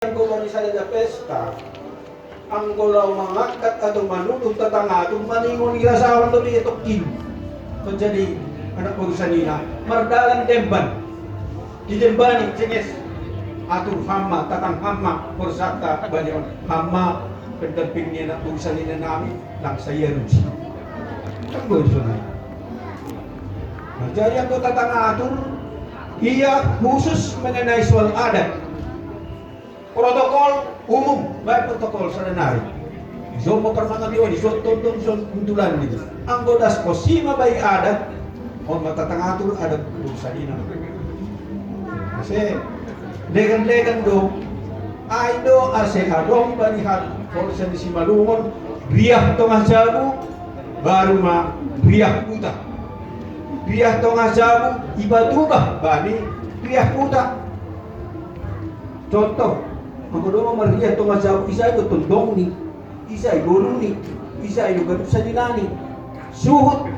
Ang kumanisaya da pesta, ang gulaw mangangkat atong manunod tatanga atong maningon irasawan to ni itokin. So jadi anak ko sa nila, mardalan demban. Di dembani cenges atong hama tatang hama porsata banyon hama pendamping niya na sa nila namin lang sa Yerusalem. Ang gusto na. Jadi ang tatanga atong iya khusus mengenai soal adat. Protokol umum, baik protokol sananari. Zon motor mga diwan, zon tonton, zon untulan gitu. Ang godas ko sima bayi adat, on matatangatur adat sa ina. Kasi legan-legan do, ay do ase adong banihan polisi di Simalungon, biah tongah jabu, baru ma biah puta. Biah tongah jabu, ibadubah bani biah puta. Contoh, ang kuno mariya to masaw isa ito tundong ni, isa ay gulong ni, isa ay lugar sa nilani. Suhot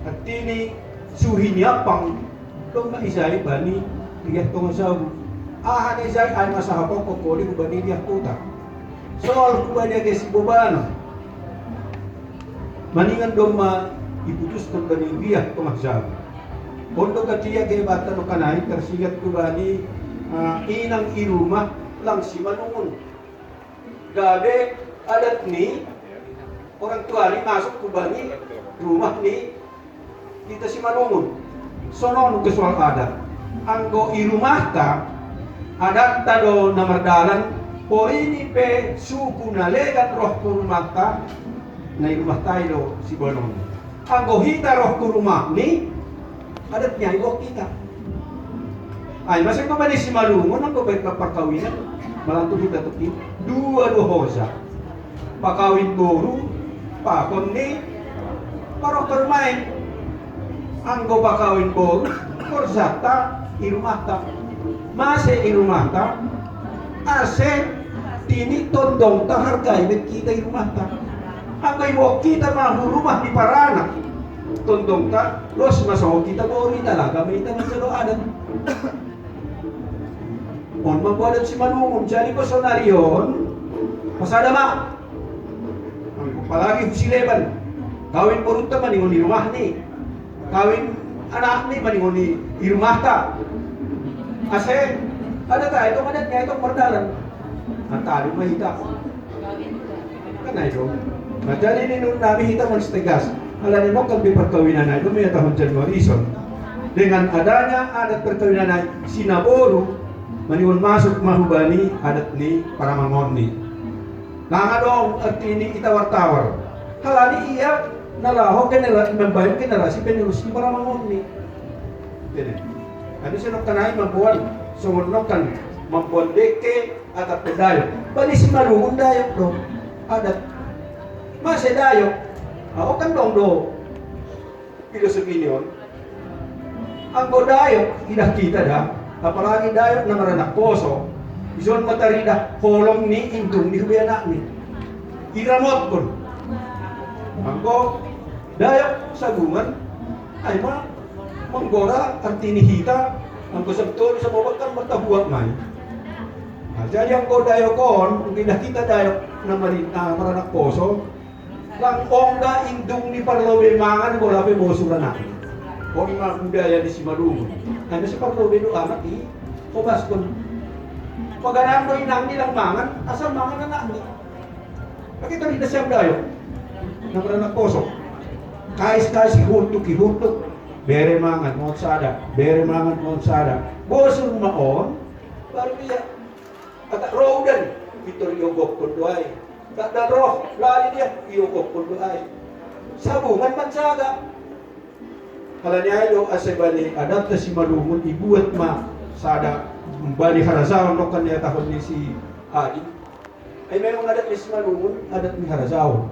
at tini suhi niya pang itong isa ay bani riya to masaw. Ahan isa ay masahapang kokoli ko bani riya puta. So al kuba niya kasi bubano. Maningan dong iputus kong bani riya to masaw. Kondo katiya kay bata no kanay tersigat ko bani inang irumah lang si Manungon. Gabi adat ni orang tua ni masuk ke bani rumah ni kita si Manungon. Sonon ke soal adat. Anggo irumah ta adat tado namardalan porini pe suku nalegan roh ke rumah ta na irumah tayo si Manungon. Anggo hita roh ke rumah ni adatnya iwo kita. Ay, masang naman si Malungon ang kabait na pagkawinan. Malang kita tukin. Dua hosa. Pakawin buru, pakon ni, parok termain. Anggo pakawin buru, korsata, irumata. Mase irumata, ase, tini tondong ta hargay, bet kita irumata. Anggo iwo kita mahurumah di paranak. Tondong ta, los masaw kita bori talaga, may tanong sa doadan. On magwalat si Manungon, jadi ko sonaryon, pasada ma. Palagi sileban, kawin purut ta maningon di rumah ni, kawin anak ni maningon di rumah ta. Ase, ada ta itong adat niya itong mardalan. Ang talo mahita. Kana ito. Jadi ni nun nabi hita man stegas. Ala ni nokal bi perkawinan na ito may tahun January son. Dengan adanya adat perkawinan na sinaboru maniwon masuk mahubani adat ni para mangonni. Nangadong at ini itawar-tawar. Halani iya nalaho kanila membayang generasi penerus ni para mangonni. Tene. Ano siya kanay mabuwan sumunok kan mabuwan deke at pedayo. Bali si Malungon dayok do adat. Mase dayok. Ako kan dong do. Filosofi niyon. Ang godayok idah kita dah. Apalagi dayok na maranak poso, ison matarida kolong ni indong ni huyanak ni. Iramot kon. Angko dayok sagungan ay manggora artini hita ang kusabtol sa mabakan matabuak may. Jadi ang dayok kon, kung kita dayok na maranak poso, lang ongga indong ni parlawe mangan wala pe bosura na. Kung mga budaya di Simalungon, ano si Paglobe do anak kobas kon. Pag-anak ko inang nilang mangan, asal mangan anak ni. Pakita rin na siyang dayo, na poso. Kais-kais ihurtuk, bere mangan, monsada, bosong maon, baru dia, kata rodan, ito iyogok kunduay. Kata roh, lali dia, iyogok kunduay. Sabungan mansaga. Kalau niya ayo asebali adat na si Malungon ibuat ma sada bali harazaw no kanya tahon ni si Adi. Ay mayroong adat ni si Malungon, adat ni harazaw.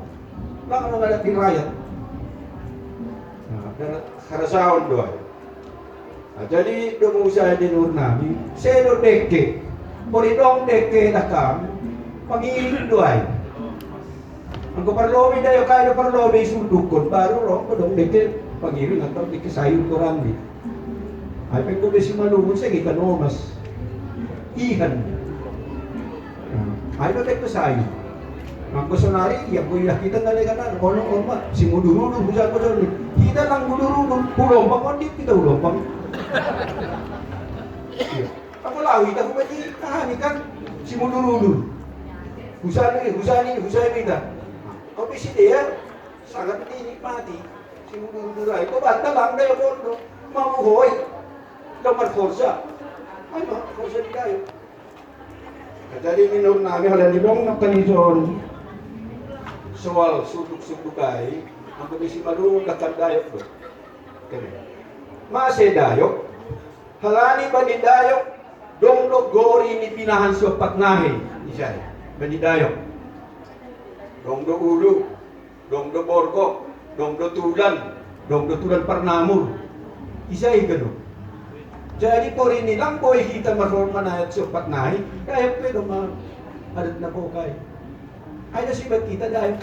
Lang ang adat ni Rayat. Harazaw doy. Jadi dumusa din nami, selo deke. Poridong deke nakam pangilin doy. Ang parlobe dayo kayo parlobe sundukon baru ro dong deke pangirin atau dikisayun ko rami. Ay pagkubi si Malungon sa gikanomas. Ihan. Ayo tek pesai. Ang kusonari, yang kuya kita nalikanan, kono oma, si mudurudun, bisa ko dyan. Kita lang mudurudun, ulompang, hindi kita ulompang. Ako lawit ako ba di kahanikan, si mudurudun. Husani kita. Ang pisideya, sangat dinikmati. Si mudurudun ay, ko bata lang na yung kondo, mamuhoy. Damar forsa. Ay, forsa di kayo. Jadi minum namin, halan nilong ng kanison. Soal suduk-suduk ay, ang komisi malunong nakandayok doon. Masih dayok, halani ba ni dayok, dongdok gori ni pinahan sa patnahe, isay, ba ni dayok. Dongdok ulu, dongdok borgo, dongdok tulan parnamur, isay gano'n. Jadi po rin nilang po kita marunong manayat sa patnahe, kaya pero adat na po kayo. Ay nasibat kita dahil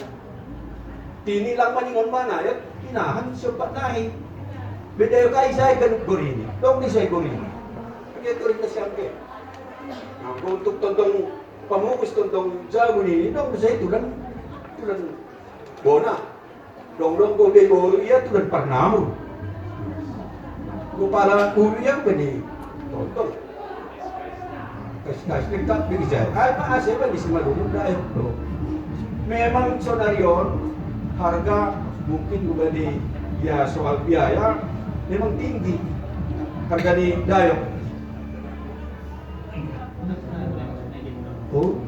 tini lang maningon manayat, pinahan sa patnahe. Bedayo ka isa'y ganun gorini. Dong ni sa'y gorini. Kaya ito rin na siyang kaya. Kung tontong pamukos tontong sa gorini, dong ni sa'y tulan bona. Dong ko de boro iya tulan parnamo. Kung para ulo yan, pwede tontong. Kasi nagtat bigay. Ay maasya ba, di si malunod dahil ito. Memang sonaryon, harga mungkin juga di ya soal biaya memang tinggi harga di dayok. Oh.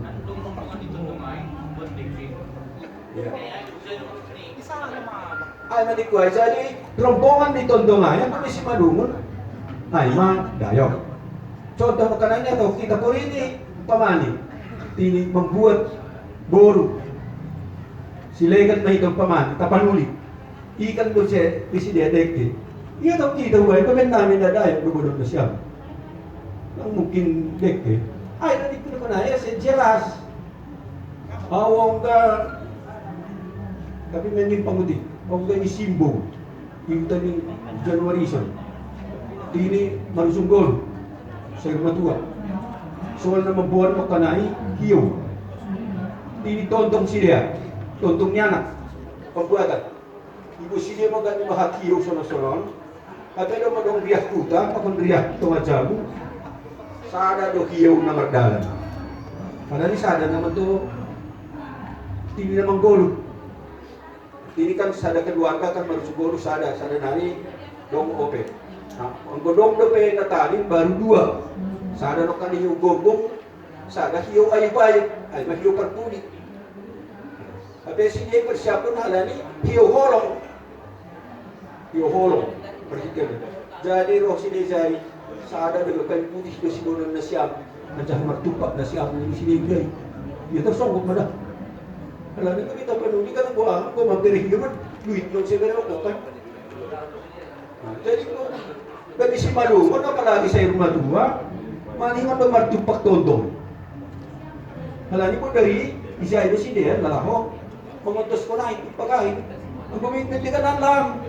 Ya. Ay manikuay jadi rombongan di Tondongan kami si malungon. Ay ma dayok. Contoh makanannya atau kita po ini pamani. Tini membuat boru. Silegan na itong paman, tapanuli. Ikan ko siya, isi dia deke. Iya tau kita huwag, pamen namin na dahil, gubunod na siya. Nang mungkin deke. Ay, nanit ko na ko na, siya jelas. Awang ka, tapi menyim pangudi. Awang ka ni Simbo. Yung tani January son. Tini marusunggol. Sa irmatua. Soal na mabuhan mo kanay, hiyo. Tini tontong siya. Tontong niyanak, pagbuatan. Ibu sila mo ganyan mahakiyo sa nasonon. At ano mo dong riyak kuta, pakon riyak tumajabu. Sada do hiyaw na magdalan. Padali sada naman to, tini naman golo. Tini kan sada keluarga kan marusugolo sada nari dong ope. Ang godong dope na talim baru dua. Sada no kan hiyaw gobong, sada hiyaw ayub-ayub, ay mahiyaw parpulik. Habis ini persiapan halani hiu holong, perhatikan. Jadi roh sini saya ada dengan kayu putih di sini na siap, macam martupak na siap di sini gay. Dia tersongkok mana? Halani kami tak penuh ni kan gua mampir hidup duit dong segera aku kan. Jadi bagi si malu, mana apalagi saya rumah tua, maningan do martupak tondong. Halani pun dari isa itu sini ya, lalaho. Mengutus ko na ipagahin. Ang bumibili ka na lang.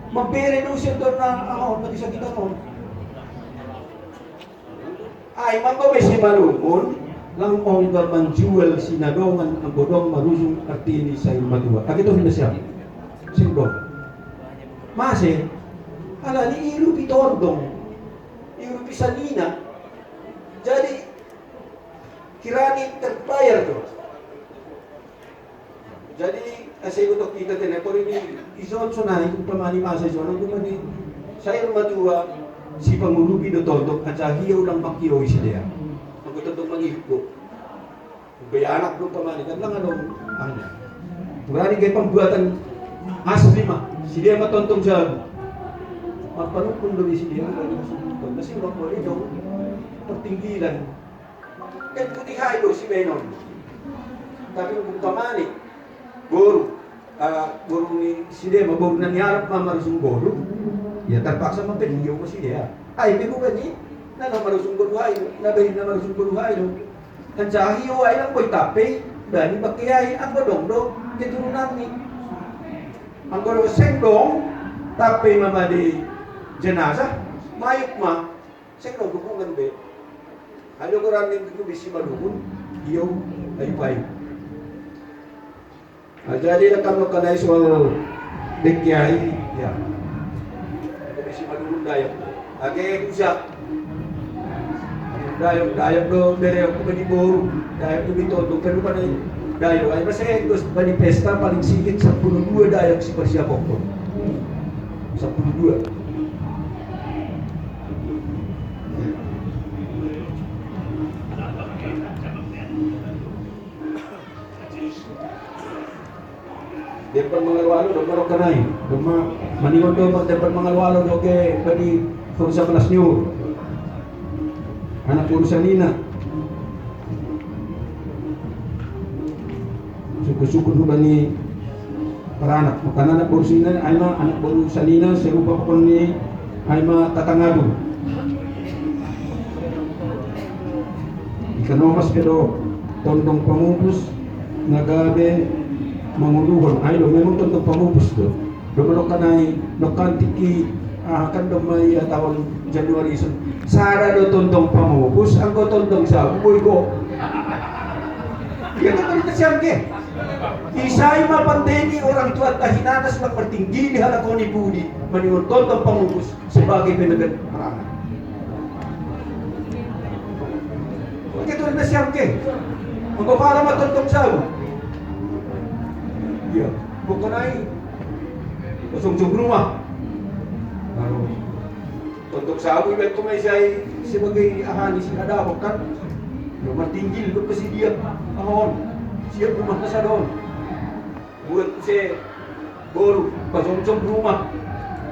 Mampere doon siya doon na pati sa kita noon. Ay, magkawin si Malumon, lang mong manjual sinadongan ang bodong marusong artini sa ilmadua. Agito na siya. Singdong. Mase, ala ni irupi tordong. Irupi sanina. Jadi, kirani terbayar doon. Jadi, saya untuk kita telepon ini, ison sonai kung pamani masa ison, ang kumani, saya rumah tua, si pangulubi do tontok, at sa hiyaw lang makiyaw siya. Ang kutotong manghihip bayanak do pamani, kan lang ano, murani kay pambuatan asli ma, siya matontong siya. Magpanukong doon siya, kasi makawali daw, pertinggilan. Kan putihay do si Benon. Tapi kung pamani, Guru ni si dia baru nangyarap mamarusung guru, ya terpaksa mempeniyo ko si dia. Ay, bigo gani, na marusung guru ay, nabahin na marusung guru ay, ang sahiyo ay lang ko'y tape, dahil bakiyay ang godong-do, kiturunan ni. Ang guru sengdong, tape mamadi jenazah, mayuk ma, sengdong dukungan be. Ano ko ramin ko bisi malukun, iyo ay pay. Jadi akan makanay soal dekyay ya. Kami si Madulong Dayak. Age kusa. Dayak do dere ako maniboro. Dayak do bitondo pero pa na Dayak ay masaya gusto manifesta paling sikit 12 Dayak si Persia Bokor. 12. Depan mangalwalo do maro kanay. Duma maningon do depan mangalwalo do ke bani kursa malas nyo. Anak kursa nina. Suku-suku do bani para anak. Makana na kursina ay ma anak kursa nina serupa ko ni ay ma tatangado. Ikanomas pero tondong pamubus nagabe manguluhon ay do memang tentang pamubus do manok kanay nokantiki akan do may tawag January sara do tentang pamubus ang ko tentang sa boy ko yan ang kasyan ke isay mapandeni orang tua tahinanas na pertinggi di halako ni budi maningon tentang pamubus sebagai penegat perangan ito rin nasyan ke ang ko para matentang sa ya, bukan naik ujung rumah. Lalu untuk sahabu itu saya sebagai ahli si ada kan rumah tinggi lu kasi dia ahon siap rumah kasadon buat saya baru pasong rumah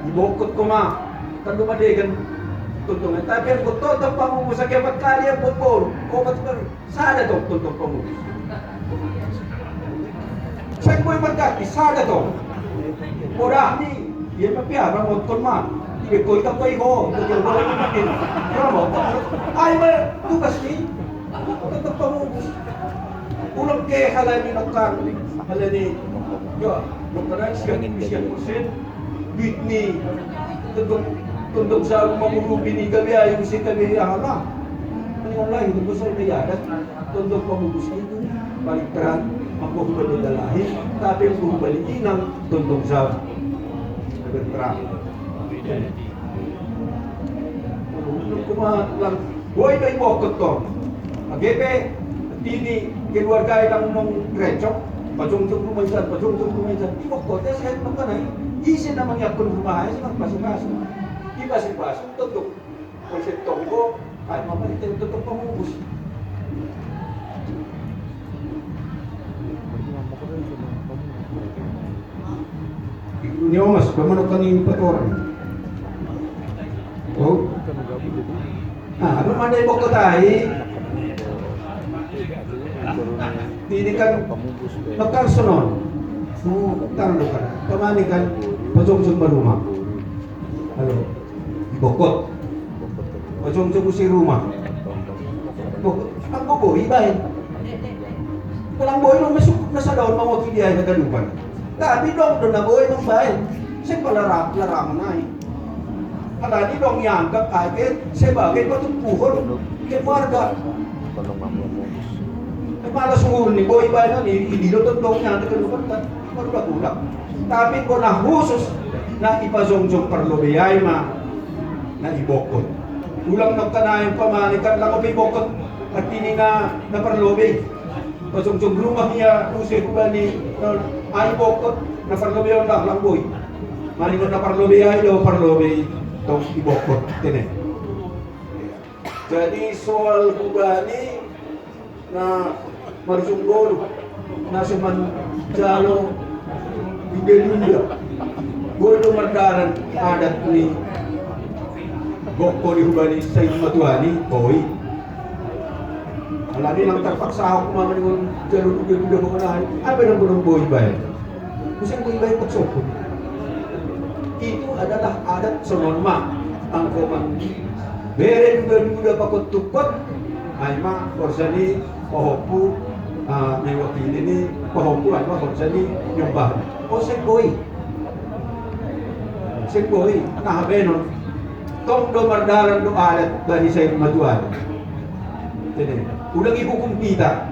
ibokot ko ma kan dumadegan tuntungan tapi ang buto ang pamumus sa kapat kali ang botbol o ba't sada to tuntong pamumus saya mau berkati sada to. Murah ni, ia mapia ramot kon ma. Ibe ko ita pay ko, ko wala ni makin. Ramot. Ay ma tugas ni. Tetap pamubus. Ulang ke halani nokar. Halani. Yo, nokar siya kursen. Bit ni tundok sa mamulubi ni gabi ay si kami hala. Ano yung lahi ko sa iyadat. Tundok pamubus ito. Baliktaran ako dalahin tapi ang bumalik ng tundong sa nagtrap. Nung kumahat lang, buhay na ibokot to. Agepe, tini, keluarga lang nung Gretcho, pajong-jong lumaysan, ibokot, kahit magkanay, isin naman yung akong lumahay, sinang pasikaso. Iba-sipaso, tundong, konseptong ko, kahit mapalitin, tundong pamubus. Ni Omas, pamanok kami 4 orang. Oh. Ano man ay boko tayo? Hindi kan magkarsonon. Tarlo ka. Pamanikan pajong-jong maruma. Halo. Ibokot. Pajong-jong si rumah. Ang bobo ibahin. Walang boy nung masukot na sa daon mawakili ay nagalupan. Tapi dong na boy ng bayan. Saya palarang na eh. Kala ni dong yanggap kahit sebagai patumpuhon ke warga. Malas umur ni boy bayan ni hindi lo dong yanggap kan marulag-ulag. Tapi ko na husos na ipazongjong parlobiyay ma na ibokot. Ulang nagkanayang pamanikan lang ako ibokot at tini na parlobi. Pasong-song rumah niya, usay ko ba ni ay bokot na parlobi ang lang boy. Malingon na parlobi ay lo parlobi itong ibokot. Tine. Jadi soal ko ba ni na marusunggol na suman jalo bidelunya. Bodo mardaran adat ni Gokko ni Hubani sa matuani, koy. Alani lang terpaksa ako kumaman ng jalur udah mo na ay ba nang boy ba? Kasi boy ba pagsokon. Itu adalah adat sa norma ang komang. Bere udah pakot tukot ay ma korsani pahopu may wakili ni pahopu ay ma korsani yung bahan. O sa boy. Sa boy nahabenon tong domardaran do alat bani sa matuan. Ulang ihukum kita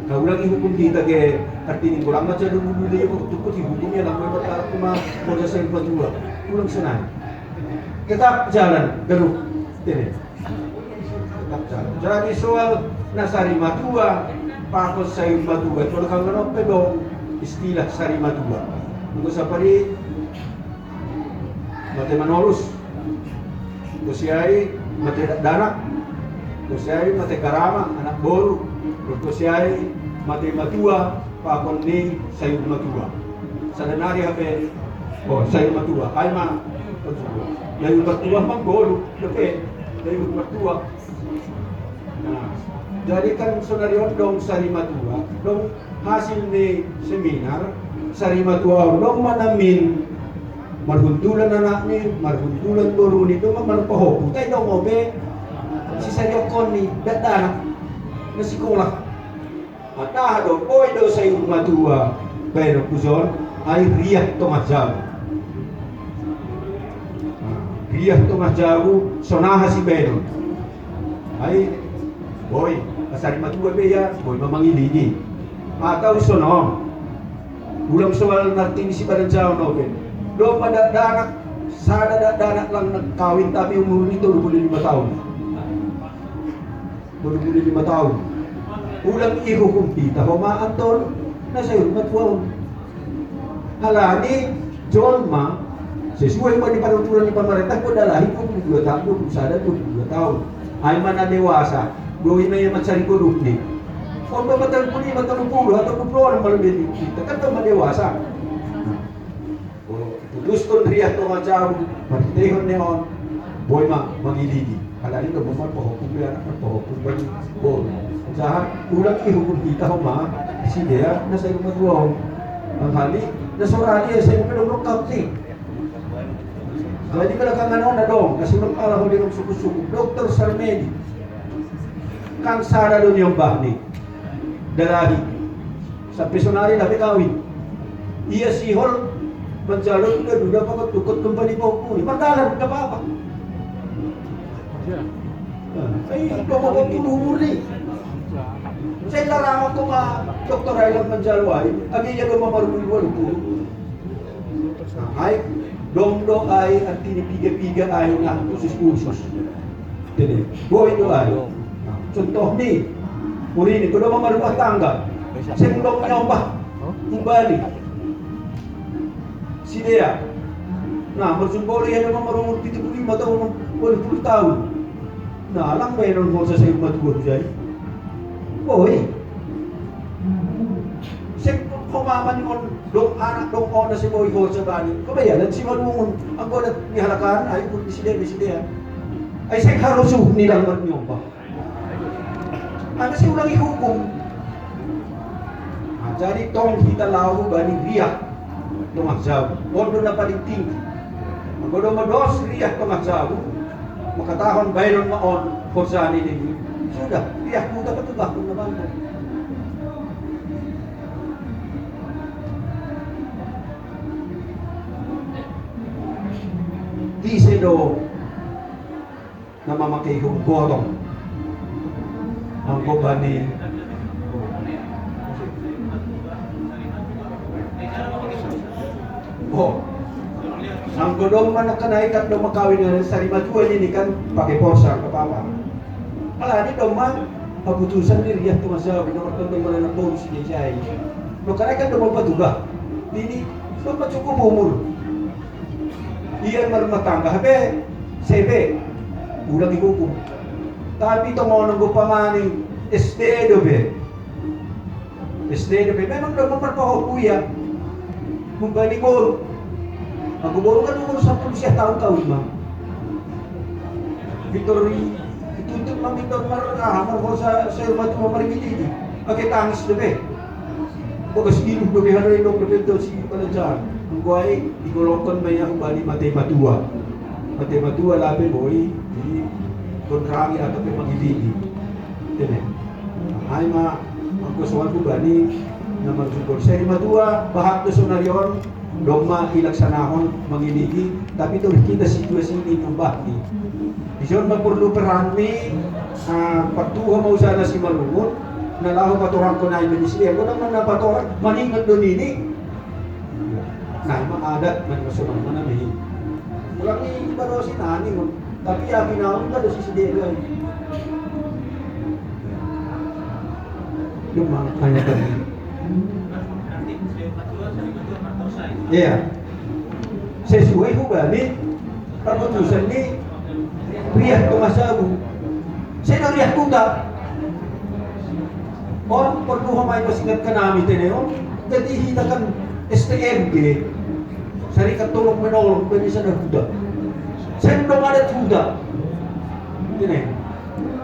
Kaulang ihukum kita ke artinin kurang macam dulu dia tukut hukumnya lang may matarak kuma mo sa padua. Kulang sanay. Tetap jalan geruk. Ini. Tetap jalan. Jadi soal nasari matua, pakos sayur matua. Kalau kang pedong istilah sari matua. Kung sa pari mate manolus. Kusiay mate danak. Kusiay mate karama anak boru. Kusiay mate matua pakon ni sayur matua. Sa denari habe sayur matua. Ay ma sayur matua mang boru. Lepe sayur matua. Nah, jadi kan sonarion dong sari matua, dong hasil ni seminar sari matua dong manamin marhuntulan anak ni, marhuntulan boru ni dong marpahopo. Tay dong obe si Saryokon ni dadanak na sikulah. Mata do boy do sayur matua, pero kuzon ay riyak tumajab. Riyak tumajab sonaha si Benon. Ay boy, asari matua beya, boy mamangilini. Atau sono, ulang soal natin si Baranjao no ben. Do pada danak, sada danak lang nagkawin tapi umur nito 25 tahun. 25 tahun. Ulang ihukum kita, humaan tol, nasa yun matua. Halani, Jolma, sesuai pa di panuturan ni pemerintah ko dalahin ko 22 tahun, sada 22 tahun. Ay mana dewasa. Gawin na yung magsari ko rupli. Kung babatang puli, matalupuro, at ang pupulo ng malabili kita, kan madewasa. Gusto riya ito nga siya, partihon niyon, boy mangiligi. Kala nito, pahukum yan, pahukum ba yung boy. Sa ulang ihukum kita ko siya, nasa yung madwong. Ang hali, nasa orali, sa yung pinulong kapti. Jadi ka lang ano na dong, kasi nung ala ko din ng sukusukuk, Dr. Sarmedi, kansara doon yung bahni dalahi sa personari na kawin iya sihol manjalon ka duda pa tukot kumpani pa ukuni pagdalan ka pa ay ito mo umur ni sa larang ko Dr. Aylan Manjalo ay agiya ko mamarulwal ko ay dong ay at tinipiga-piga ay na usus-usus tini boy do ay contoh ni, murini ko naman marumah tangga. Saya belum nyoba kembali. Si dia, nah bersumpah dia naman marumah 75 tahun, 20 tahun. Nah, alang mayroon mo sa sayong matuwa dyan. Boy, saya kumaman ko dong anak dong ona si boy ko sa bani. Kabayanan si marungon ang ko na nihalakan ay kung si dia. Ay saya harusuh nilang nyoba. Kasi ulang ihukum. Jadi tong kita lau bani riak tumagsaw. Modo na paligting. Magodo mados riak tumagsaw. Makatahon bayron maon korsani ni. Sudah, riak mo dapat tubak kung naman. Di sedo na mamakihong gotong. Ang kubani ang gulong man nakanaikat do makawin nga sa rimatua ni kan pakai porsa kapapa ala ni do man paputusan ni riya tumasabi no katong man na bonus ni siya no kanaikat do magpatuga dini do pacukup umur iyan marmatangga habe sebe ulang ihukum. Tapi ito mo nang gupamani estedo be. Memang daw maparpaho kuya. Kung baligor. Maguboro ka nung sa pulisya taon ka ma. Victory ituntut mang Victor marakahamar ko sa irmat mo marigili. Agay tangis do be. Bagas gilog do be haray no do si pala dyan. Ang guay igolokon may ako bali mate matua. Mate matua labi boy. Kontrami atau pemangiligi. Ini. Ay magkusuhan ko bani na magsugod. Sa rimadua, bahag to sonaryon, dogma ilaksanahon mangiligi, tapi ito kita situasi ini ng bahni. Isyon magpurlo perami, pagtuha mo sana si Malungon, Nalaho paturang ko na yung siya. Kung naman napaturang, maningat doon ini. Nah, maadat man masunod man namin. Mulang iba daw si nani mo. Tapi yakin na ako daw si Sidega. Yung mga kanya ka. Iya. Sesuai hubali. Perputusan ni Riyah Tumasabu. Sino Riyah Tuta? Orang perlu hamay masingat ka namin tayo. Jadi hita kan STMG. Sari katulong menolong pwede sa nahuda. Sendo ada huda. Ini.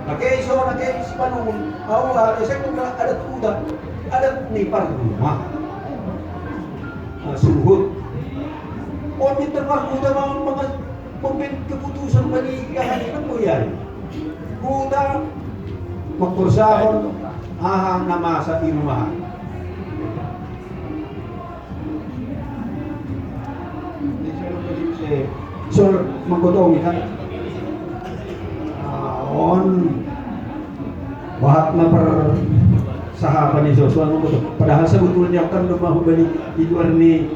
Nakay iso nakay si Panungon. Awa, sendo ada huda. Ada ni par rumah. Suhud. O minta huda mga keputusan panigahan ng po yan. Huda magkursahon ahang namasa inumahan. So, magkutong kan on wahat na per sahapan ni Joshua magkutong. Padahal sa betul niya kan lumahubali di luar ni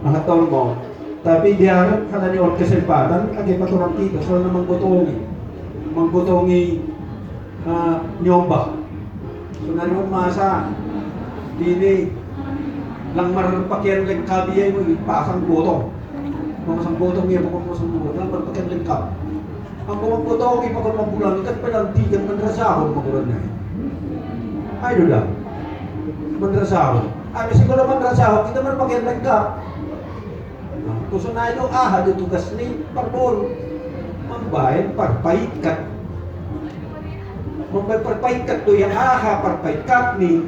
nakataon mo. Tapi dia kada ni orang kesempatan agay paturang kita so na manggutongi nyoba. So na rin masa dini lang marpakyan lang kabiyay mo ipasang botong. Mga sang botong niya pagod mo sang botong lang marpakyan lang kab. Ang kumang botong ipagod mo bulan ikat pelantigan mandrasahon maguran na. Ay doon mandrasahon. Ay siguro mandrasahon kita marpakyan lang kab. Kusunayo ada tugas ni parbol membayar perpaikat tu yang perpaikat ni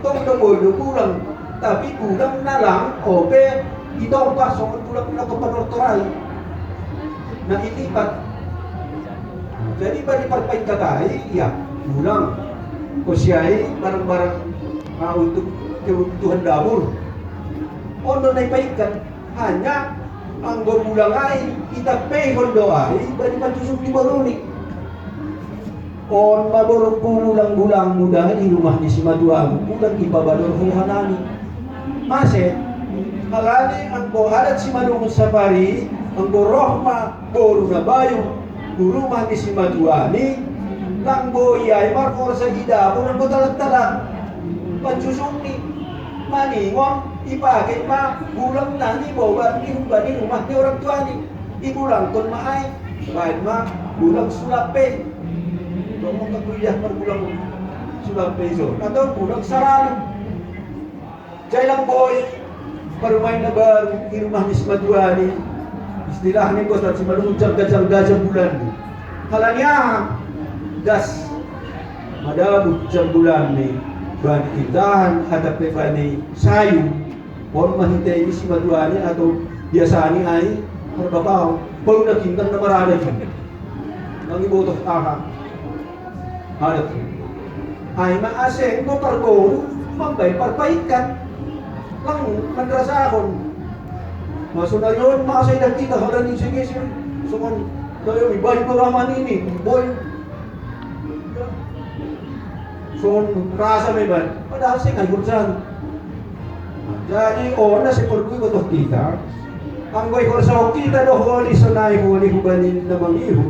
tong dulu pulang tapi pulang nalang ope itong pasok pulang na kepenortoral na ilipat jadi bali perpaikat ay ya pulang kusyai barang-barang untuk kebutuhan dapur ono na ipaikat hanya ang bulang ay itapehon do ay bali patusok di barunik on maborok bulang-bulang muda di rumah ni si Maduang bulan ibabador huhanani masih halani ang boharat si Maduang Safari ang borohma boru na bayo di rumah ni si Maduani lang boyay markor sa ida ang botalat-talat patusok ni maningon ipakai ma bulang nani bawa di rumah ni orang tua ni ibulang kon maay baik ma bulang sulape ngomong ke kuliah per bulang sulape so atau bulang sarang jailang boy bermain na baru di rumah ni Smadwani istilahnya bos si malung jam bulan halanya gas madabu jam bulan ni bani tindahan hadap bani sayu on mahintay ni si Maduani atau biasanya ay perbabaw pag nakintang na marada yun ang ibotoh aha hadap ay maaseng mo pargo mambay parpaikat lang mandrasahon masunod yun maasay na kita halan ni sige so kung tayo ibay ko raman ini boy so rasa may ba padahal siya ngayon dyan. Jadi ona si pergi betul kita, anggoy korsa kita doh holi sonai holi hubanin na mangihu.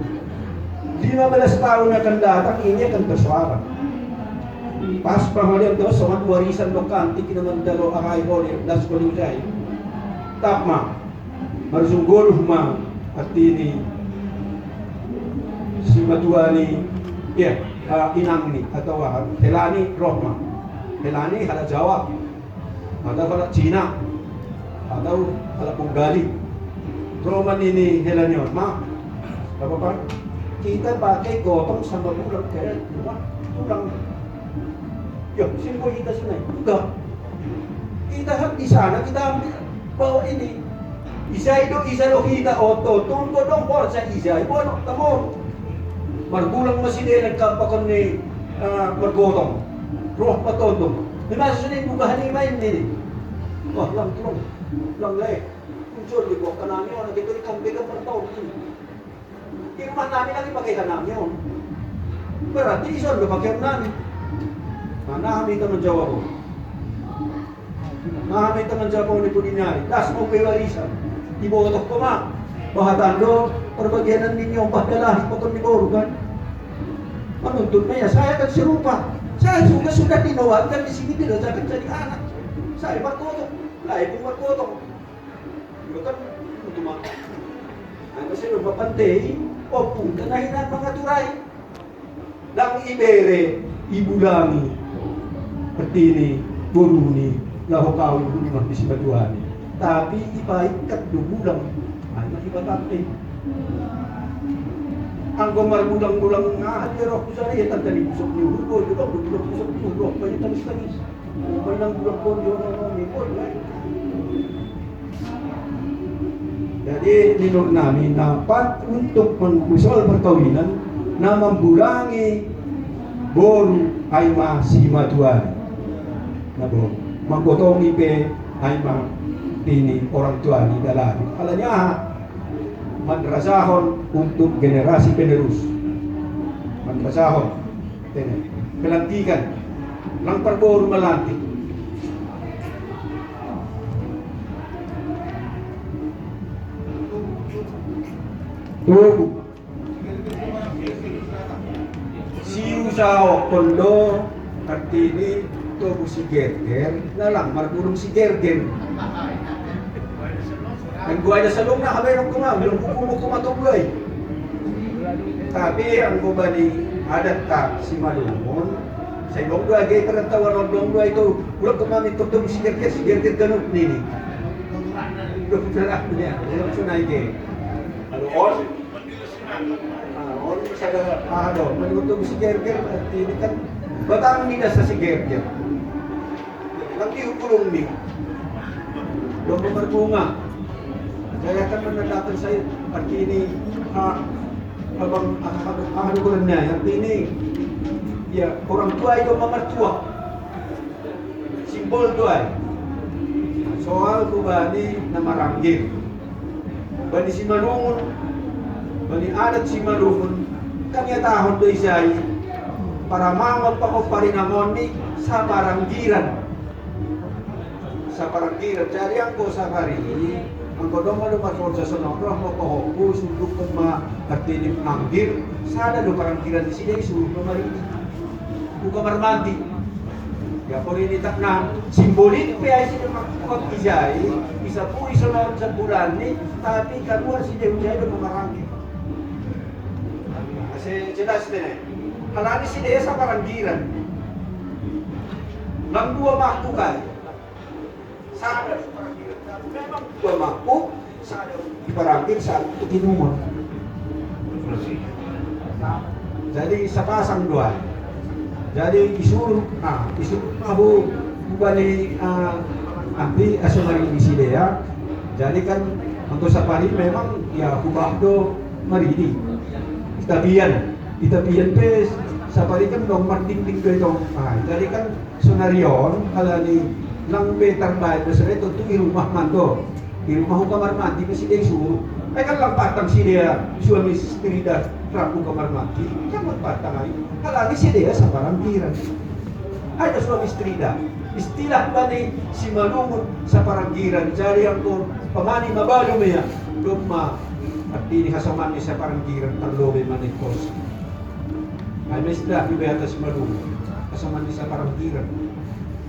15 tahun akan datang ini akan bersuara. Pas paholian doh soman warisan do kanti kinaman dalo akai holi das kolujai. Tapma marzunggol huma artini si Maduani ya inang ni atau helani rohma. Helani hala jawab. Ada pala Cina, atau pala Punggali. Roman ini helanyon, ma, apa pak? Kita pakai gotong sama bulan kayak tulang. Ya, simpel kita sunai. Enggak. Kita di sana kita ambil bawa ini. Isai do kita oto, tunggu dong porsa isai, bono tamo. Margulang masih dia nagkapakan ni margotong. Roh patondong. Dimasuk ni bukan ni main ni. Wah, lang tulong. Lang leh. Muncul di bawah kanami orang kita ikan beda per tahun ini. Di rumah namin lagi pakai kanami on. Berarti iso lo pakai nami. Namin teman Jawa ko. Namin teman Jawa ko ni Pudinari. Das mo pewalisan. Ibotok ko ma. Bahatando, perbagyanan ninyo ang padalahin patong ni Boro kan. Manuntun na yan. Saya kan si Rupa. Saya juga sudah dinawarkan di sini tidak akan jadi anak. Saya magkotong. Lain kong magkotong. Bukan untuk makan. Ano sila mapantay? O punta na hinan mga turay. Lang ibere, ibulangi. Pertini, buruni, lahokawin bunimang disibatuani. Tapi ipaikat dugulang. Ay, nakibatante. Ang gumarbulang-bulang nga, pero ako sa rin, ang talibusok ni Urgo, di ba? Bulang-busok ni Urgo, pa yung talis-talis. May nang bulang po, yun ang may po, Jadi, ninur namin na untuk mengusol perkawinan na membulangi Boro ay masimatuan. Na po, magbotongi pe ay tini orang tua ni dalam. Alanya madrasahon untuk generasi penerus. Madrasahon, pelantikan, lang perbor melantik. Tuh, si usaha kondo artini tuh si gerger, nalang marburung si gerger. Ang guwanya sa loob na kami ng kumang, kumatubloy. Tapi ang gubani adat ka si Malumon, sa ibang doa, gaya karantawan ng ibang doa ito, ulang kumamit ko ito si gerger ganun nini. Ulang kumamit niya, ulang sunay gaya. On sa manigutom si gerger, at ini kan, batang nila sa si gerger. Nagtiukulong ni. Doon bumarpunga. Kaya kan menandakan saya arti ini abang ano ko na arti ini ya orang tua itu mamertua simbol tua soal kubani na maranggir bani si Malungon bani adat si Malungon kanya tahon do isay para mamag pa ko parinamon ni sa paranggiran jadi ang ko sa kari ang kodong malumatol sa sonoro mo ko sunduk ko ma-artinim anggir sana do paranggiran di sini suruh ko marini buka marmanti ya po rin itak na simbolin pa ay sila magpapizay isa po isunod sa bulan ni tapi kanuan si Dewi do maranggir kasi jelas din halani si Dewi sa paranggiran nang dua mahtukay sana memang dua mampu sana diparangkir saat itu tinuman jadi sepasang dua jadi disuruh tahu bani ahli asumari di sini ya jadi kan untuk sapari memang ya hubah do maridi itapian pe sapari kan nomor dinding do itu jadi kan sunarion ala ni nang betar bayad na sa ito, ito irumah man to. Irumah ko kamar mandi, kasi din suruh. Ay kan lang patang siya, suami strida, trapo kamar mandi. Kaya magpatang ay, halagi siya sa paranggiran. Ay na suami strida. Istilah ba ni si Malungon sa paranggiran? Jadi ang ko, pamani mabalo mo yan. Luma, at tini kasaman niya sa paranggiran, tanlobe manikos. Ay may istilah, iba si Malungon. Kasaman niya sa paranggiran.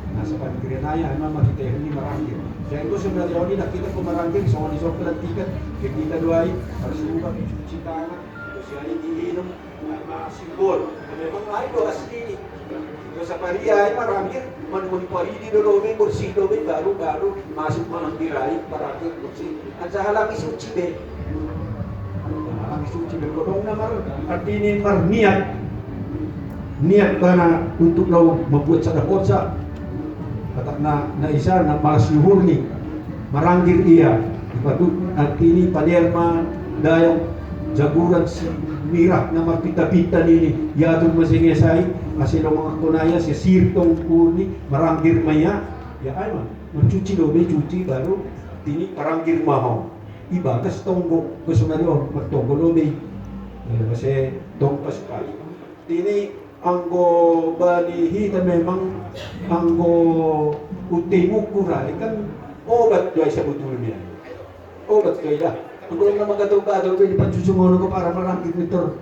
Nasa paranggiran na yan, ay makita yun ni marangir. Kaya ito sa mga ni nakita ko marangir, so kung isang pelantikan, kita doay, para suka, cuci tangan, ito siya iinom, ay mga simbol. Memang ay do asli. Ito sa pariya ay marangir, manumuni paridi do lobe, bursido be, baru masuk mananggiray, marangir, bursido. At sa halang isuci be. Halang isuci be, kodong namar, artinin marniat. Niat ka na untuk daw mabuat sa dakotsa. Katak na isa na malas yuhur ni maranggir iya ipatu at ini paderma dayong jaguran mirak na mapita-pita nini yadong masingesay asilong mga kunaya si sirtong kuni maranggir maya ya ay man mencuci lobe cuci baru tini paranggir maho iba kas tonggo kusunario magtonggo lobe kasi tong paspal tini anggo bali hita memang anggo utimu kurai kan obat doy sebetulnya. Obat kaya dah. Anggo lang naman gato-gato di pansusungono ko para marangkit nito.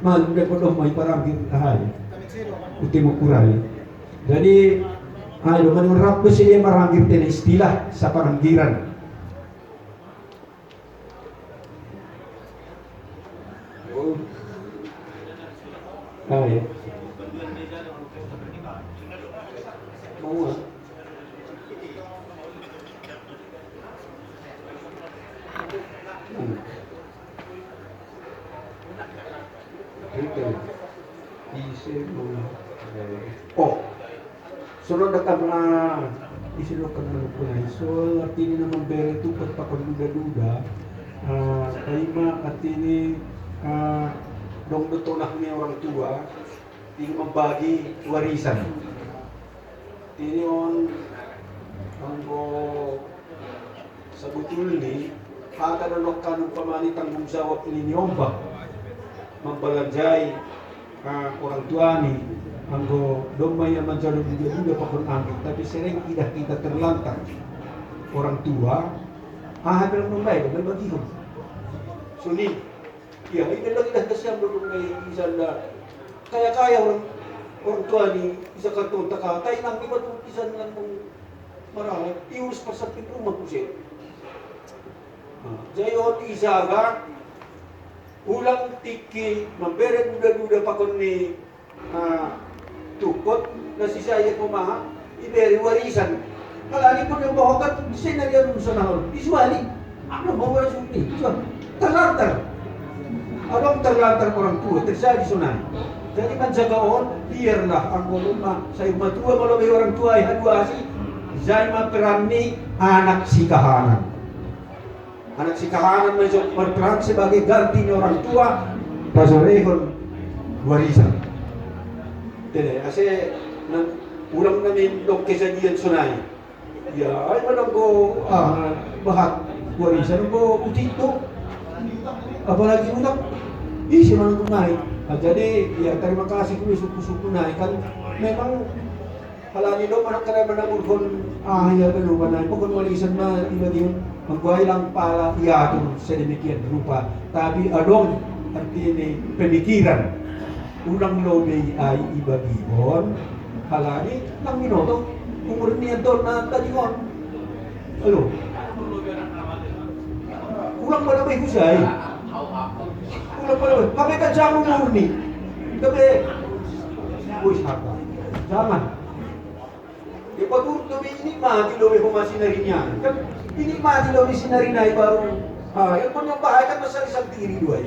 Man, ko may parangkit ahay. Utimu kurai. Jadi ayo menurut sila marangkit na istilah sa paranggiran. Ay. Oo. Oh, sunod na ka mga isinok ka naman po na. So, artini naman bere ito pagpapaduda-duda. Kaima artini dong tutunak ni orang tua, tingin membagi warisan. Ini on anggo sebetulnya ada nanokan pamani tanggung jawab ini nyoba membelanjai orang tua ni anggo domay yang menjadi juga pakon angin tapi sering tidak kita terlantar orang tua hampir membaik berbagi sulit ya ini lagi dah kesian dulu bisa kaya orang tua ni bisa kartun taka tay nang iba tu bisa dengan marah iurus pasapin rumah kusit jayon isaga ulang tiki memberi duda-duda pakon ni tukot na si saya kumaha iberi warisan kalani pun yang bawakan senaryo dun sa nahol isuali ano bawa sunni terlantar abang terlantar orang tua terjadi sunai jadi menjagaon biarlah anggo rumah saya matua kalau may orang tua ay haduasi zay maperani anak si kahanan berperan sebagai ganti orang tua pasorehon warisan. Jadi, ase ulang namin dong kejadian sunai. Ya, ay manang ko bahat warisan ko utito. Apalagi ulang, isi manang kumay. Jadi, ya terima kasih kami suku-suku naik kan memang halani do manak kada manamurkon ya berupa naik pokon warisan na iba magbuhay lang pala iatong sedemikian rupa tapi adong artinya pemikiran unang lobe ay ibagihon halani nang minuto umur niya doon na tadihon alo ulang malamay husay ulang malamay kami ka dyan umurni kami uy saka jangan ipaturut kami ini mati lobe humasinarin yan ini mati lobe sinarinay baru yung pun yung bahay kan masal isang tiri dua